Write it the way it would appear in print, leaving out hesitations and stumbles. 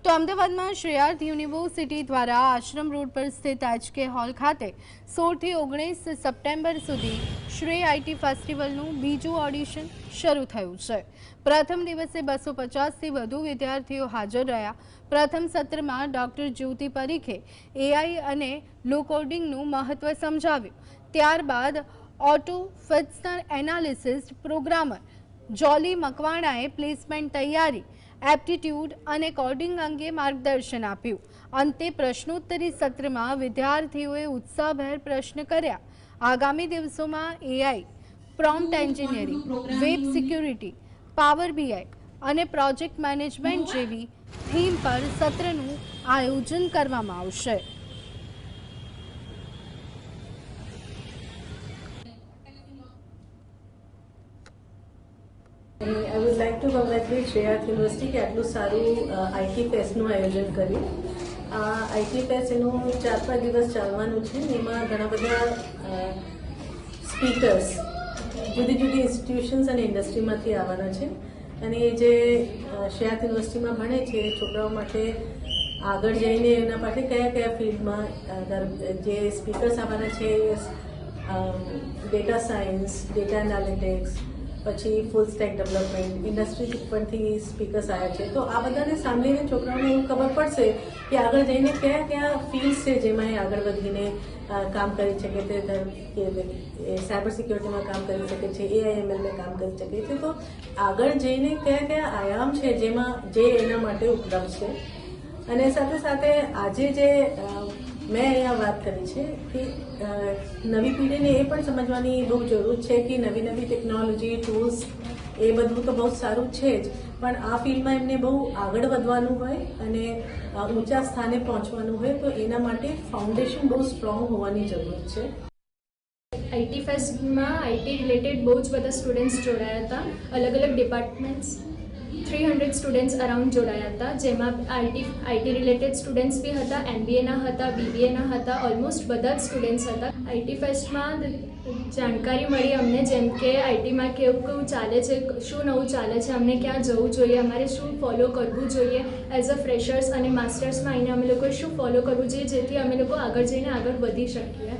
તો અમદાવાદમાં શ્રેયાર્થ યુનિવર્સિટી દ્વારા આશ્રમ રોડ પર સ્થિત HK હોલ ખાતે 16 થી 19 સપ્ટેમ્બર સુધી શ્રેય આઈટી ફેસ્ટિવલનું બીજું ઓડિશન શરૂ થયું છે। પ્રથમ દિવસે 250 થી વધુ વિદ્યાર્થીઓ હાજર રહ્યા। પ્રથમ સત્રમાં ડોક્ટર જ્યોતિ પરીખે AI અને લો કોડિંગનું મહત્વ સમજાવ્યું। ત્યારબાદ ઓટો ફિટ્સના એનાલિસિસ્ટ પ્રોગ્રામર જોલી મકવાણાએ પ્લેસમેન્ટ તૈયારી, એપ્ટિટ્यूड અને કોડિંગ અંગે માર્ગદર્શન આપ્યું। અંતે પ્રશ્નોત્તરી સત્રમાં વિદ્યાર્થીઓએ ઉત્સાહભેર પ્રશ્ન કર્યા। આગામી દિવસોમાં AI, prompt engineering, web security, power BI અને પ્રોજેક્ટ મેનેજમેન્ટ જેવી થીમ પર સત્રનું આયોજન કરવામાં આવશે। I would like to congratulate Shreyaarth University કે આટલું સારું IT ફેસ્ટનું આયોજન કર્યું। આ IT ફેસ્ટ એનું 4-5 દિવસ ચાલવાનું છે ને એમાં ઘણા બધા સ્પીકર્સ જુદી જુદી ઇન્સ્ટિટ્યુશન્સ અને ઇન્ડસ્ટ્રીમાંથી આવવાના છે અને જે શ્રેયાર્થ યુનિવર્સિટીમાં ભણે છે છોકરાઓ માટે આગળ જઈને એના માટે કયા કયા ફિલ્ડમાં જે સ્પીકર્સ આવવાના છે ડેટા સાયન્સ, ડેટા એનાલિટિક્સ, પછી ફૂલ સ્ટેક ડેવલપમેન્ટ ઇન્ડસ્ટ્રી પરથી સ્પીકર્સ આવ્યા છે। તો આ બધાને સાંભળીને છોકરાઓને એવું ખબર પડશે કે આગળ જઈને કયા કયા ફિલ્ડ્સ છે જેમાં એ આગળ વધીને કામ કરી શકે છે। સાયબર સિક્યોરિટીમાં કામ કરી શકે છે, AI ML કામ કરી શકે છે। તો આગળ જઈને કયા કયા આયામ છે જેમાં જે એના માટે ઉપલબ્ધ છે। અને સાથે સાથે આજે જે મેં અહીંયા વાત કરી છે કે નવી પેઢીને એ પણ સમજવાની બહુ જરૂર છે કે નવી નવી ટેકનોલોજી ટૂલ્સ એ બધું તો બહુ સારું છે જ, પણ આ ફિલ્ડમાં એમને બહુ આગળ વધવાનું હોય અને ઊંચા સ્થાને પહોંચવાનું હોય તો એના માટે ફાઉન્ડેશન બહુ સ્ટ્રોંગ હોવાની જરૂર છે। આઈટી ફેસ્ટમાં આઈટી રિલેટેડ બહુ જ બધા સ્ટુડન્ટ્સ જોડાયા હતા। અલગ અલગ ડિપાર્ટમેન્ટ્સ 300 સ્ટુડન્ટ્સ અરાઉન્ડ જોડાયા હતા, જેમાં આઈટી રિલેટેડ સ્ટુડન્ટ્સ બી હતા, MBAના હતા, BBAના હતા, ઓલમોસ્ટ બધા જ સ્ટુડન્ટ્સ હતા। આઈટી ફેસ્ટમાં જાણકારી મળી અમને, જેમ કે આઈટીમાં કેવું કેવું ચાલે છે, શું નવું ચાલે છે, અમને ક્યાં જવું જોઈએ, અમારે શું ફોલો કરવું જોઈએ એઝ અ ફ્રેશર્સ અને માસ્ટર્સમાં આવીને અમે લોકોએ શું ફોલો કરવું જોઈએ જેથી અમે લોકો આગળ જઈને આગળ વધી શકીએ।